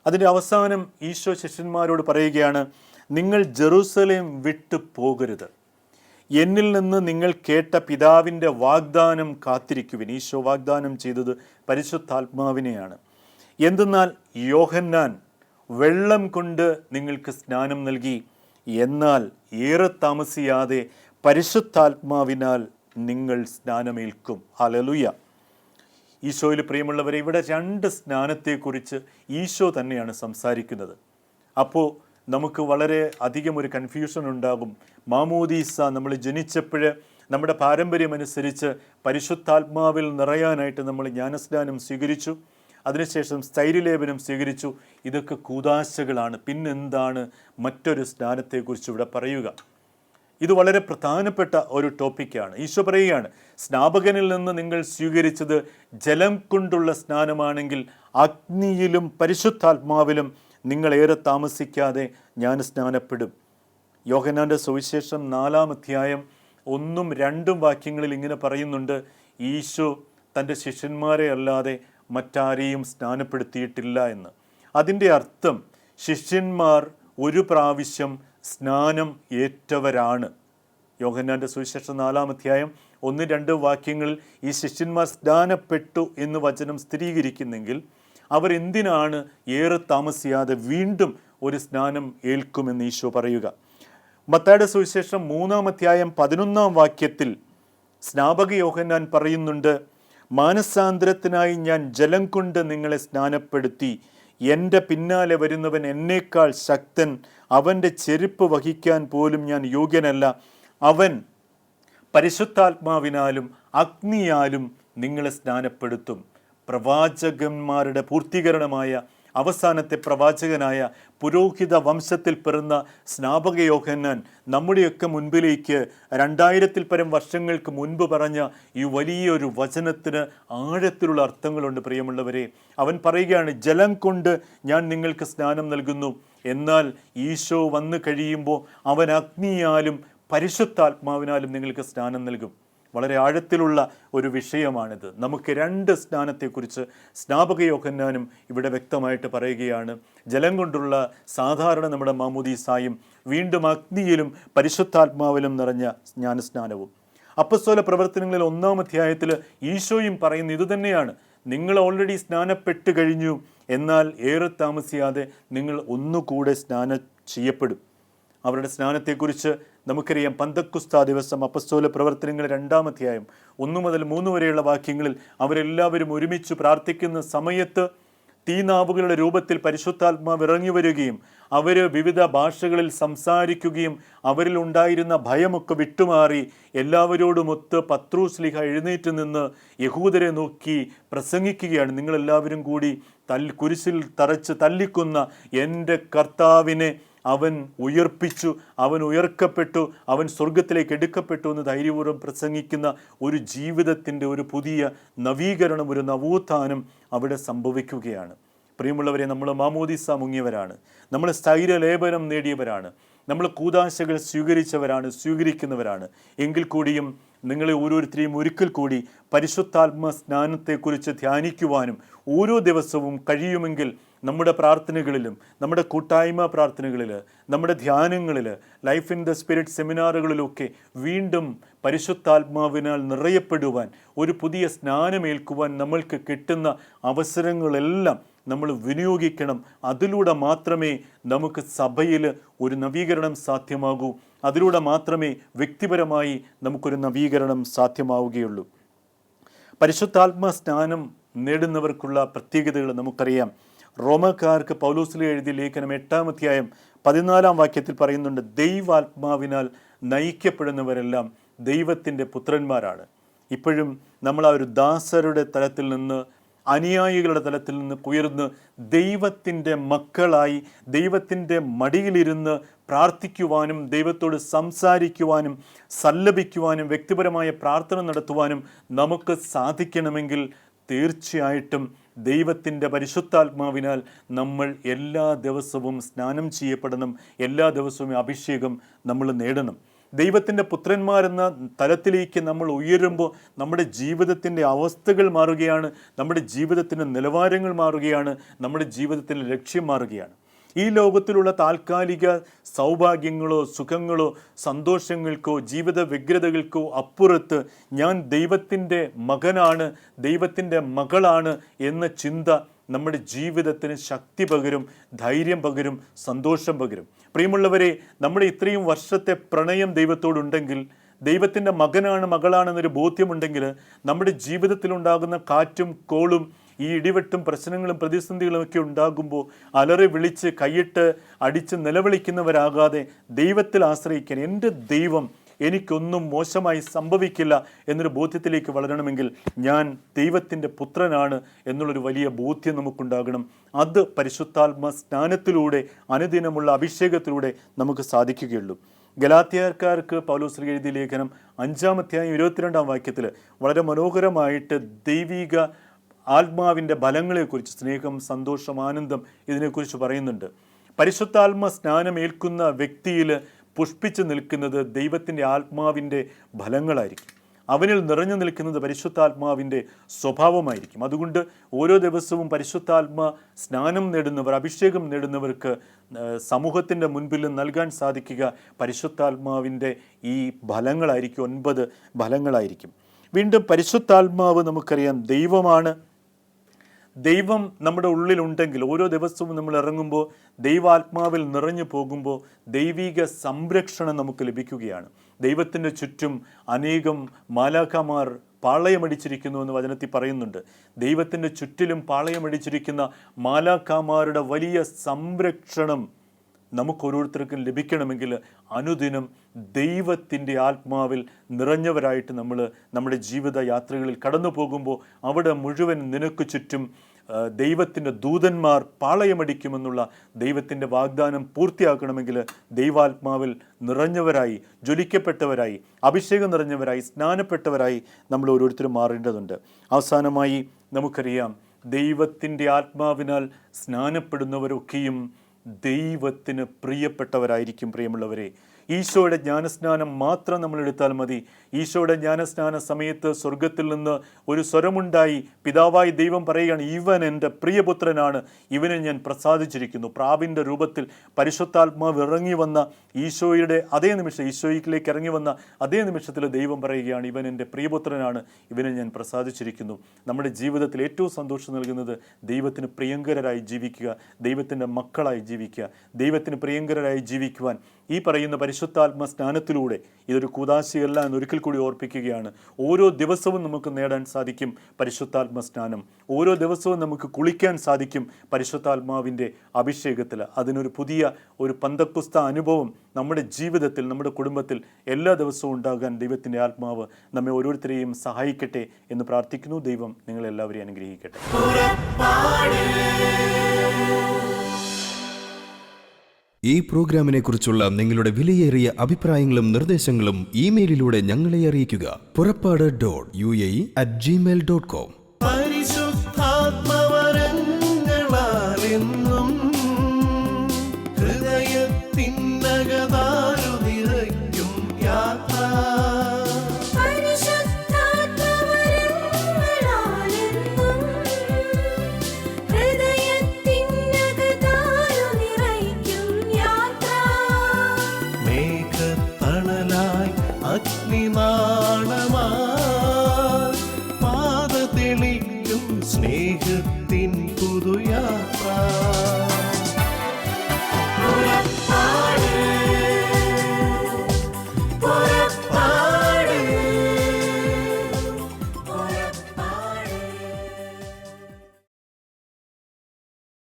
[SPEAKER 3] അതിൻ്റെ അവസാനം ഈശോ ശിഷ്യന്മാരോട് പറയുകയാണ്, നിങ്ങൾ ജെറൂസലേം വിട്ടു പോകരുത്, എന്നിൽ നിന്ന് നിങ്ങൾ കേട്ട പിതാവിൻ്റെ വാഗ്ദാനം കാത്തിരിക്കുവിൻ. ഈശോ വാഗ്ദാനം ചെയ്തത് പരിശുദ്ധാത്മാവിനെയാണ്. എന്തെന്നാൽ യോഹന്നാൻ വെള്ളം കൊണ്ട് നിങ്ങൾക്ക് സ്നാനം നൽകി, എന്നാൽ ഏറെ താമസിയാതെ പരിശുദ്ധാത്മാവിനാൽ നിങ്ങൾ സ്നാനമേൽക്കും. ഹല്ലേലൂയ. ഈശോയിൽ പ്രിയമുള്ളവരെ, ഇവിടെ 2 സ്നാനത്തെക്കുറിച്ച് ഈശോ തന്നെയാണ് സംസാരിക്കുന്നത്. അപ്പോൾ നമുക്ക് വളരെ അധികം ഒരു കൺഫ്യൂഷൻ ഉണ്ടാകും. മാമോദീസ, നമ്മൾ ജനിച്ചപ്പോൾ നമ്മുടെ പാരമ്പര്യമനുസരിച്ച് പരിശുദ്ധാത്മാവിൽ നിറയാനായിട്ട് നമ്മൾ ജ്ഞാനസ്നാനം സ്വീകരിച്ചു, അതിനുശേഷം സ്ഥൈര്യലേപനം സ്വീകരിച്ചു. ഇതൊക്കെ കൂദാശകളാണ്. പിന്നെന്താണ് മറ്റൊരു സ്നാനത്തെക്കുറിച്ച് ഇവിടെ പറയുക? ഇത് വളരെ പ്രധാനപ്പെട്ട ഒരു ടോപ്പിക്കാണ്. ഈശോ പറയുകയാണ്, സ്നാപകനിൽ നിന്ന് നിങ്ങൾ സ്വീകരിച്ചത് ജലം കൊണ്ടുള്ള സ്നാനമാണെങ്കിൽ അഗ്നിയിലും പരിശുദ്ധാത്മാവിലും നിങ്ങൾ ഏറെ താമസിക്കാതെ ഞാൻ സ്നാനപ്പെടും. യോഹന്നാൻ്റെ സുവിശേഷം 4-ാം അധ്യായം 1-ഉം 2-ഉം വാക്യങ്ങളിൽ ഇങ്ങനെ പറയുന്നുണ്ട്, ഈശോ തൻ്റെ ശിഷ്യന്മാരെ അല്ലാതെ മറ്റാരെയും സ്നാനപ്പെടുത്തിയിട്ടില്ല എന്ന്. അതിൻ്റെ അർത്ഥം ശിഷ്യന്മാർ ഒരു പ്രാവശ്യം സ്നാനം ഏറ്റവരാണ്. യോഹന്നാൻ്റെ സുവിശേഷം 4-ാം അധ്യായം 1-2 വാക്യങ്ങളിൽ ഈ ശിഷ്യന്മാർ സ്നാനപ്പെട്ടു എന്ന് വചനം സ്ഥിരീകരിക്കുന്നെങ്കിൽ അവരെന്തിനാണ് ഏറെ താമസിയാതെ വീണ്ടും ഒരു സ്നാനം ഏൽക്കുമെന്ന് ഈശോ പറയുക. മത്തായിയുടെ സുവിശേഷം 3-ാം അധ്യായം 11-ാം വാക്യത്തിൽ സ്നാപക യോഹന്നാൻ പറയുന്നുണ്ട്, മാനസാന്തരത്തിനായി ഞാൻ ജലം കൊണ്ട് നിങ്ങളെ സ്നാനപ്പെടുത്തി, എൻ്റെ പിന്നാലെ വരുന്നവൻ എന്നേക്കാൾ ശക്തൻ, അവൻ്റെ ചെരുപ്പ് വഹിക്കാൻ പോലും ഞാൻ യോഗ്യനല്ല, അവൻ പരിശുദ്ധാത്മാവിനാലും അഗ്നിയാലും നിങ്ങളെ സ്നാനപ്പെടുത്തും. പ്രവാചകന്മാരുടെ പൂർത്തീകരണമായ അവസാനത്തെ പ്രവാചകനായ പുരോഹിത വംശത്തിൽ പിറന്ന സ്നാപക യോഹന്നാൻ നമ്മുടെയൊക്കെ മുൻപിലേക്ക് 2000-ൽ പരം വർഷങ്ങൾക്ക് മുൻപ് പറഞ്ഞ ഈ വലിയൊരു വചനത്തിന് ആഴത്തിലുള്ള അർത്ഥങ്ങളുണ്ട്. പ്രിയമുള്ളവരെ, അവൻ പറയുകയാണ്, ജലം കൊണ്ട് ഞാൻ നിങ്ങൾക്ക് സ്നാനം നൽകുന്നു, എന്നാൽ ഈശോ വന്നു കഴിയുമ്പോൾ അവൻ അഗ്നിയാലും പരിശുദ്ധാത്മാവിനാലും നിങ്ങൾക്ക് സ്നാനം നൽകും. വളരെ ആഴത്തിലുള്ള ഒരു വിഷയമാണിത്. നമുക്ക് 2 സ്നാനത്തെക്കുറിച്ച് സ്നാപക യോഹന്നാനും ഇവിടെ വ്യക്തമായിട്ട് പറയുകയാണ്. ജലം കൊണ്ടുള്ള സാധാരണ നമ്മുടെ മാമോദീസായും വീണ്ടും അഗ്നിയിലും പരിശുദ്ധാത്മാവിലും നിറഞ്ഞ ജ്ഞാനസ്നാനവും. അപ്പസ്തോല പ്രവർത്തനങ്ങളിൽ 1-ാം അധ്യായത്തിൽ ഈശോയും പറയുന്ന ഇതുതന്നെയാണ്. നിങ്ങൾ ഓൾറെഡി സ്നാനപ്പെട്ട് കഴിഞ്ഞു, എന്നാൽ ഏറെ താമസിയാതെ നിങ്ങൾ ഒന്നുകൂടെ സ്നാനം ചെയ്യപ്പെടും. അവരുടെ സ്നാനത്തെക്കുറിച്ച് നമുക്കറിയാം. പന്തക്കുസ്താ ദിവസം അപ്പസ്തോല പ്രവർത്തനങ്ങൾ 2-ാം അധ്യായം 1 മുതൽ 3 വരെയുള്ള വാക്യങ്ങളിൽ അവരെല്ലാവരും ഒരുമിച്ച് പ്രാർത്ഥിക്കുന്ന സമയത്ത് തീനാവുകളുടെ രൂപത്തിൽ പരിശുദ്ധാത്മാവ് ഇറങ്ങി വരികയും അവർ വിവിധ ഭാഷകളിൽ സംസാരിക്കുകയും അവരിൽ ഉണ്ടായിരുന്ന ഭയമൊക്കെ വിട്ടുമാറി എല്ലാവരോടുമൊത്ത് പത്രോസ് ലീഹ എഴുന്നേറ്റ് നിന്ന് യഹൂദരെ നോക്കി പ്രസംഗിക്കുകയാണ്, നിങ്ങളെല്ലാവരും കൂടി കുരിശിൽ തറച്ച് തല്ലിക്കൊന്ന എൻ്റെ കർത്താവിനെ അവൻ ഉയർപ്പിച്ചു, അവൻ ഉയർക്കപ്പെട്ടു, അവൻ സ്വർഗത്തിലേക്ക് എടുക്കപ്പെട്ടു എന്ന് ധൈര്യപൂർവ്വം പ്രസംഗിക്കുന്ന ഒരു ജീവിതത്തിൻ്റെ ഒരു പുതിയ നവീകരണം, ഒരു നവോത്ഥാനം അവിടെ സംഭവിക്കുകയാണ്. പ്രിയമുള്ളവരെ, നമ്മൾ മാമോദീസ മുങ്ങിയവരാണ്, നമ്മൾ സ്ഥൈര്യലേപനം നേടിയവരാണ്, നമ്മൾ കൂദാശകൾ സ്വീകരിക്കുന്നവരാണ്. എങ്കിൽ കൂടിയും നിങ്ങളെ ഓരോരുത്തരെയും ഒരിക്കൽ കൂടി പരിശുദ്ധാത്മ സ്നാനത്തെക്കുറിച്ച് ധ്യാനിക്കുവാനും ഓരോ ദിവസവും കഴിയുമെങ്കിൽ നമ്മുടെ പ്രാർത്ഥനകളിലും നമ്മുടെ കൂട്ടായ്മ പ്രാർത്ഥനകളിൽ നമ്മുടെ ധ്യാനങ്ങളിൽ ലൈഫ് ഇൻ ദ സ്പിരിറ്റ് സെമിനാറുകളിലൊക്കെ വീണ്ടും പരിശുദ്ധാത്മാവിനാൽ നിറയപ്പെടുവാൻ, ഒരു പുതിയ സ്നാനമേൽക്കുവാൻ നമ്മൾക്ക് കിട്ടുന്ന അവസരങ്ങളെല്ലാം നമ്മൾ വിനിയോഗിക്കണം. അതിലൂടെ മാത്രമേ നമുക്ക് സഭയിൽ ഒരു നവീകരണം സാധ്യമാകൂ. അതിലൂടെ മാത്രമേ വ്യക്തിപരമായി നമുക്കൊരു നവീകരണം സാധ്യമാവുകയുള്ളൂ. പരിശുദ്ധാത്മ സ്നാനം നേടുന്നവർക്കുള്ള പ്രത്യേകതകൾ നമുക്കറിയാം. റോമക്കാർക്ക് പൗലോസിലെ എഴുതിയ ലേഖനം 8-ാം അധ്യായം 14-ാം വാക്യത്തിൽ പറയുന്നുണ്ട്, ദൈവാത്മാവിനാൽ നയിക്കപ്പെടുന്നവരെല്ലാം ദൈവത്തിൻ്റെ പുത്രന്മാരാണ്. ഇപ്പോഴും നമ്മൾ ആ ഒരു ദാസരുടെ തലത്തിൽ നിന്ന്, അനുയായികളുടെ തലത്തിൽ നിന്ന് ഉയർന്ന് ദൈവത്തിൻ്റെ മക്കളായി ദൈവത്തിൻ്റെ മടിയിലിരുന്ന് പ്രാർത്ഥിക്കുവാനും ദൈവത്തോട് സംസാരിക്കുവാനും സല്ലപിക്കുവാനും വ്യക്തിപരമായ പ്രാർത്ഥന നടത്തുവാനും നമുക്ക് സാധിക്കണമെങ്കിൽ തീർച്ചയായിട്ടും ദൈവത്തിൻ്റെ പരിശുദ്ധാത്മാവിനാൽ നമ്മൾ എല്ലാ ദിവസവും സ്നാനം ചെയ്യപ്പെടണം, എല്ലാ ദിവസവും അഭിഷേകം നമ്മൾ നേടണം. ദൈവത്തിൻ്റെ പുത്രന്മാരെന്ന തലത്തിലേക്ക് നമ്മൾ ഉയരുമ്പോൾ നമ്മുടെ ജീവിതത്തിൻ്റെ അവസ്ഥകൾ മാറുകയാണ്, നമ്മുടെ ജീവിതത്തിൻ്റെ നിലവാരങ്ങൾ മാറുകയാണ്, നമ്മുടെ ജീവിതത്തിൻ്റെ ലക്ഷ്യം മാറുകയാണ്. ഈ ലോകത്തിലുള്ള താൽക്കാലിക സൗഭാഗ്യങ്ങളോ സുഖങ്ങളോ സന്തോഷങ്ങൾക്കോ ജീവിത വ്യഗ്രതകൾക്കോ അപ്പുറത്ത് ഞാൻ ദൈവത്തിൻ്റെ മകനാണ്, ദൈവത്തിൻ്റെ മകളാണ് എന്ന ചിന്ത നമ്മുടെ ജീവിതത്തിന് ശക്തി പകരും, ധൈര്യം പകരും, സന്തോഷം പകരും. പ്രിയമുള്ളവരെ, നമ്മുടെ ഇത്രയും വർഷത്തെ പ്രണയം ദൈവത്തോടുണ്ടെങ്കിൽ, ദൈവത്തിൻ്റെ മകനാണ് മകളാണെന്നൊരു ബോധ്യമുണ്ടെങ്കിൽ, നമ്മുടെ ജീവിതത്തിലുണ്ടാകുന്ന കാറ്റും കോളും ഈ ഇടിവെട്ടും പ്രശ്നങ്ങളും പ്രതിസന്ധികളും ഒക്കെ ഉണ്ടാകുമ്പോൾ അലറി വിളിച്ച് കൈയിട്ട് അടിച്ച് നിലവിളിക്കുന്നവരാകാതെ ദൈവത്തിൽ ആശ്രയിക്കാൻ, എൻ്റെ ദൈവം എനിക്കൊന്നും മോശമായി സംഭവിക്കില്ല എന്നൊരു ബോധ്യത്തിലേക്ക് വളരണമെങ്കിൽ ഞാൻ ദൈവത്തിൻ്റെ പുത്രനാണ് എന്നുള്ളൊരു വലിയ ബോധ്യം നമുക്കുണ്ടാകണം. അത് പരിശുദ്ധാത്മ സ്നാനത്തിലൂടെ, അനുദിനമുള്ള അഭിഷേകത്തിലൂടെ നമുക്ക് സാധിക്കുകയുള്ളൂ. ഗലാത്യക്കാർക്ക് പൗലോസ് എഴുതിയ ലേഖനം 5-ാം അധ്യായം 22-ാം വാക്യത്തിൽ വളരെ മനോഹരമായിട്ട് ദൈവിക ആത്മാവിൻ്റെ ഫലങ്ങളെക്കുറിച്ച്, സ്നേഹം, സന്തോഷം, ആനന്ദം, ഇതിനെക്കുറിച്ച് പറയുന്നുണ്ട്. പരിശുദ്ധാത്മ സ്നാനമേൽക്കുന്ന വ്യക്തിയിൽ പുഷ്പിച്ച് നിൽക്കുന്നത് ദൈവത്തിൻ്റെ ആത്മാവിൻ്റെ ഫലങ്ങളായിരിക്കും. അവനിൽ നിറഞ്ഞു നിൽക്കുന്നത് പരിശുദ്ധാത്മാവിൻ്റെ സ്വഭാവമായിരിക്കും. അതുകൊണ്ട് ഓരോ ദിവസവും പരിശുദ്ധാത്മ സ്നാനം നേടുന്നവർ, അഭിഷേകം നേടുന്നവർക്ക് സമൂഹത്തിൻ്റെ മുൻപിൽ നൽകാൻ സാധിക്കുക പരിശുദ്ധാത്മാവിൻ്റെ ഈ ഫലങ്ങളായിരിക്കും, 9 ഫലങ്ങളായിരിക്കും. വീണ്ടും പരിശുദ്ധാത്മാവ് നമുക്കറിയാം ദൈവമാണ്. ദൈവം നമ്മുടെ ഉള്ളിലുണ്ടെങ്കിൽ ഓരോ ദിവസവും നമ്മൾ ഇറങ്ങുമ്പോൾ ദൈവാത്മാവിൽ നിറഞ്ഞു പോകുമ്പോൾ ദൈവിക സംരക്ഷണം നമുക്ക് ലഭിക്കുകയാണ്. ദൈവത്തിൻ്റെ ചുറ്റും അനേകം മാലാഖമാർ പാളയമടിച്ചിരിക്കുന്നു എന്ന് വചനത്തിൽ പറയുന്നുണ്ട്. ദൈവത്തിൻ്റെ ചുറ്റിലും പാളയമടിച്ചിരിക്കുന്ന മാലാഖമാരുടെ വലിയ സംരക്ഷണം നമുക്കോരോരുത്തർക്കും ലഭിക്കണമെങ്കിൽ അനുദിനം ദൈവത്തിൻ്റെ ആത്മാവിൽ നിറഞ്ഞവരായിട്ട് നമ്മൾ നമ്മുടെ ജീവിത യാത്രകളിൽ കടന്നു പോകുമ്പോൾ അവിടെ മുഴുവൻ നിനക്ക് ചുറ്റും ദൈവത്തിൻ്റെ ദൂതന്മാർ പാളയമടിക്കുമെന്നുള്ള ദൈവത്തിൻ്റെ വാഗ്ദാനം പൂർത്തിയാക്കണമെങ്കിൽ ദൈവാത്മാവിൽ നിറഞ്ഞവരായി, ജ്വലിക്കപ്പെട്ടവരായി, അഭിഷേകം നിറഞ്ഞവരായി, സ്നാനപ്പെട്ടവരായി നമ്മൾ ഓരോരുത്തരും മാറേണ്ടതുണ്ട്. അവസാനമായി നമുക്കറിയാം, ദൈവത്തിൻ്റെ ആത്മാവിനാൽ സ്നാനപ്പെടുന്നവരൊക്കെയും ദൈവത്തിന് പ്രിയപ്പെട്ടവരായിരിക്കും. പ്രിയമുള്ളവരെ, ഈശോയുടെ ജ്ഞാനസ്നാനം മാത്രം നമ്മൾ എടുത്താൽ മതി. ഈശോയുടെ ജ്ഞാനസ്നാന സമയത്ത് സ്വർഗത്തിൽ നിന്ന് ഒരു സ്വരമുണ്ടായി. പിതാവായി ദൈവം പറയുകയാണ്, ഇവൻ എൻ്റെ പ്രിയപുത്രനാണ്, ഇവനെ ഞാൻ പ്രസാദിച്ചിരിക്കുന്നു. പ്രാവിൻ്റെ രൂപത്തിൽ പരിശുദ്ധാത്മാവ് ഇറങ്ങി വന്ന ഈശോയുടെ അതേ നിമിഷം, ഈശോയിലേക്ക് ഇറങ്ങി വന്ന അതേ നിമിഷത്തിൽ ദൈവം പറയുകയാണ്, ഇവൻ എൻ്റെ പ്രിയപുത്രനാണ്, ഇവനെ ഞാൻ പ്രസാദിച്ചിരിക്കുന്നു. നമ്മുടെ ജീവിതത്തിൽ ഏറ്റവും സന്തോഷം നൽകുന്നത് ദൈവത്തിന് പ്രിയങ്കരരായി ജീവിക്കുക, ദൈവത്തിൻ്റെ മക്കളായി ജീവിക്കുക. ദൈവത്തിന് പ്രിയങ്കരരായി ജീവിക്കുവാൻ ഈ പറയുന്ന പരിശുദ്ധാത്മ സ്നാനത്തിലൂടെ, ഇതൊരു കൂദാശയല്ല എന്ന് ഒരിക്കൽ കൂടി ഓർപ്പിക്കുകയാണ്, ഓരോ ദിവസവും നമുക്ക് നേടാൻ സാധിക്കും പരിശുദ്ധാത്മ സ്നാനം. ഓരോ ദിവസവും നമുക്ക് കുളിക്കാൻ സാധിക്കും പരിശുദ്ധാത്മാവിൻ്റെ അഭിഷേകത്തിൽ. അതിനൊരു പുതിയ ഒരു പന്തക്കുസ്ത അനുഭവം നമ്മുടെ ജീവിതത്തിൽ, നമ്മുടെ കുടുംബത്തിൽ എല്ലാ ദിവസവും ഉണ്ടാകാൻ ദൈവത്തിൻ്റെ ആത്മാവ് നമ്മെ ഓരോരുത്തരെയും സഹായിക്കട്ടെ എന്ന് പ്രാർത്ഥിക്കുന്നു. ദൈവം നിങ്ങളെല്ലാവരെയും അനുഗ്രഹിക്കട്ടെ.
[SPEAKER 4] ഈ പ്രോഗ്രാമിനെ കുറിച്ചുള്ള നിങ്ങളുടെ വിലയേറിയ അഭിപ്രായങ്ങളും നിർദ്ദേശങ്ങളും ഇമെയിലിലൂടെ ഞങ്ങളെ അറിയിക്കുക. purappad.uae@gmail.com.
[SPEAKER 1] പരിശുദ്ധാത്മവരങ്ങളാലെന്നും ഹൃദയത്തിനകതാരു നിറയ്ക്കും യാത്ര. അഗ്നിനാളമായി പാത തെളിക്കും സ്നേഹത്തിൻ പുതുയാത്ര.